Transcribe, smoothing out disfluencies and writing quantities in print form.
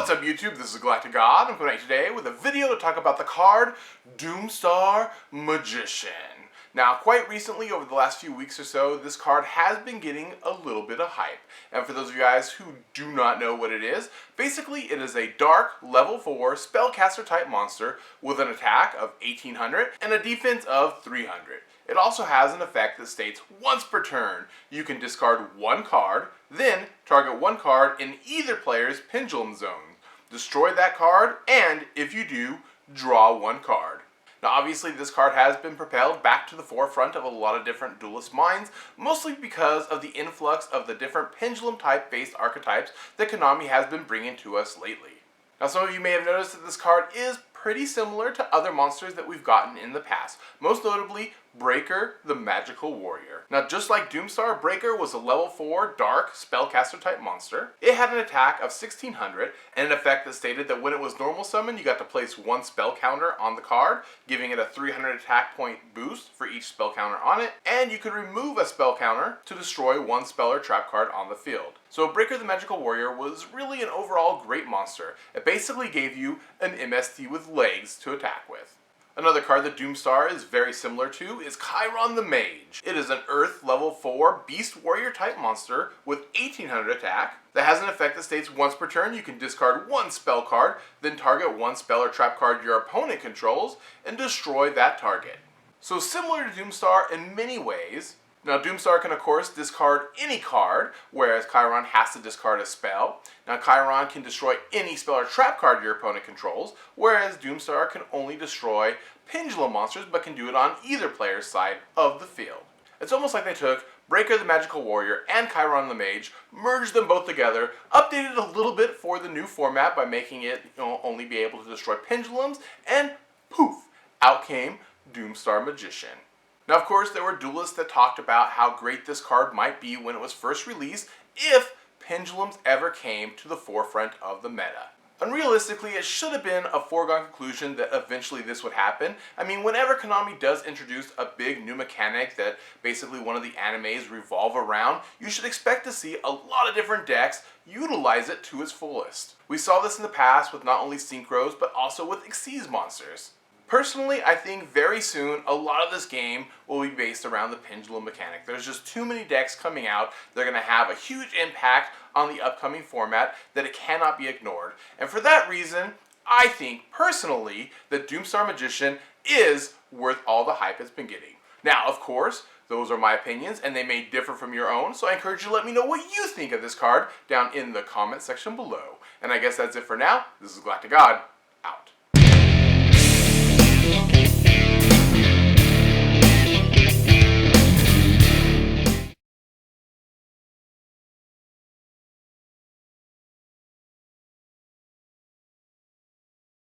What's up YouTube, this is GalacticGod. I'm coming at you today with a video to talk about the card Doomstar Magician. Now, quite recently, over the last few weeks or so, this card has been getting a little bit of hype. And for those of you guys who do not know what it is, basically it is a dark, level 4 spellcaster type monster with an attack of 1800 and a defense of 300. It also has an effect that states once per turn, you can discard one card, then target one card in either player's pendulum zone. Destroy that card, and if you do, draw one card. Now obviously this card has been propelled back to the forefront of a lot of different duelist minds, mostly because of the influx of the different pendulum type based archetypes that Konami has been bringing to us lately. Now some of you may have noticed that this card is pretty similar to other monsters that we've gotten in the past, most notably Breaker, the Magical Warrior. Now just like Doomstar, Breaker was a level 4 dark spellcaster type monster. It had an attack of 1600 and an effect that stated that when it was normal summon, you got to place one spell counter on the card, giving it a 300 attack point boost for each spell counter on it, and you could remove a spell counter to destroy one spell or trap card on the field. So Breaker the Magical Warrior was really an overall great monster. It basically gave you an MST with legs to attack with. Another card that Doomstar is very similar to is Chiron the Mage. It is an Earth level 4 Beast Warrior type monster with 1800 attack that has an effect that states once per turn you can discard one spell card, then target one spell or trap card your opponent controls and destroy that target. So similar to Doomstar in many ways. Now Doomstar can of course discard any card, whereas Chiron has to discard a spell. Now Chiron can destroy any spell or trap card your opponent controls, whereas Doomstar can only destroy pendulum monsters but can do it on either player's side of the field. It's almost like they took Breaker the Magical Warrior and Chiron the Mage, merged them both together, updated a little bit for the new format by making it only be able to destroy pendulums, and poof, out came Doomstar Magician. Now of course there were duelists that talked about how great this card might be when it was first released if pendulums ever came to the forefront of the meta. Unrealistically, it should have been a foregone conclusion that eventually this would happen. I mean, whenever Konami does introduce a big new mechanic that basically one of the animes revolve around, you should expect to see a lot of different decks utilize it to its fullest. We saw this in the past with not only Synchros, but also with Xyz monsters. Personally, I think very soon a lot of this game will be based around the pendulum mechanic. There's just too many decks coming out that are going to have a huge impact on the upcoming format that it cannot be ignored. And for that reason, I think personally that Doomstar Magician is worth all the hype it's been getting. Now, of course, those are my opinions and they may differ from your own, so I encourage you to let me know what you think of this card down in the comment section below. And I guess that's it for now. This is GalacticGod, out.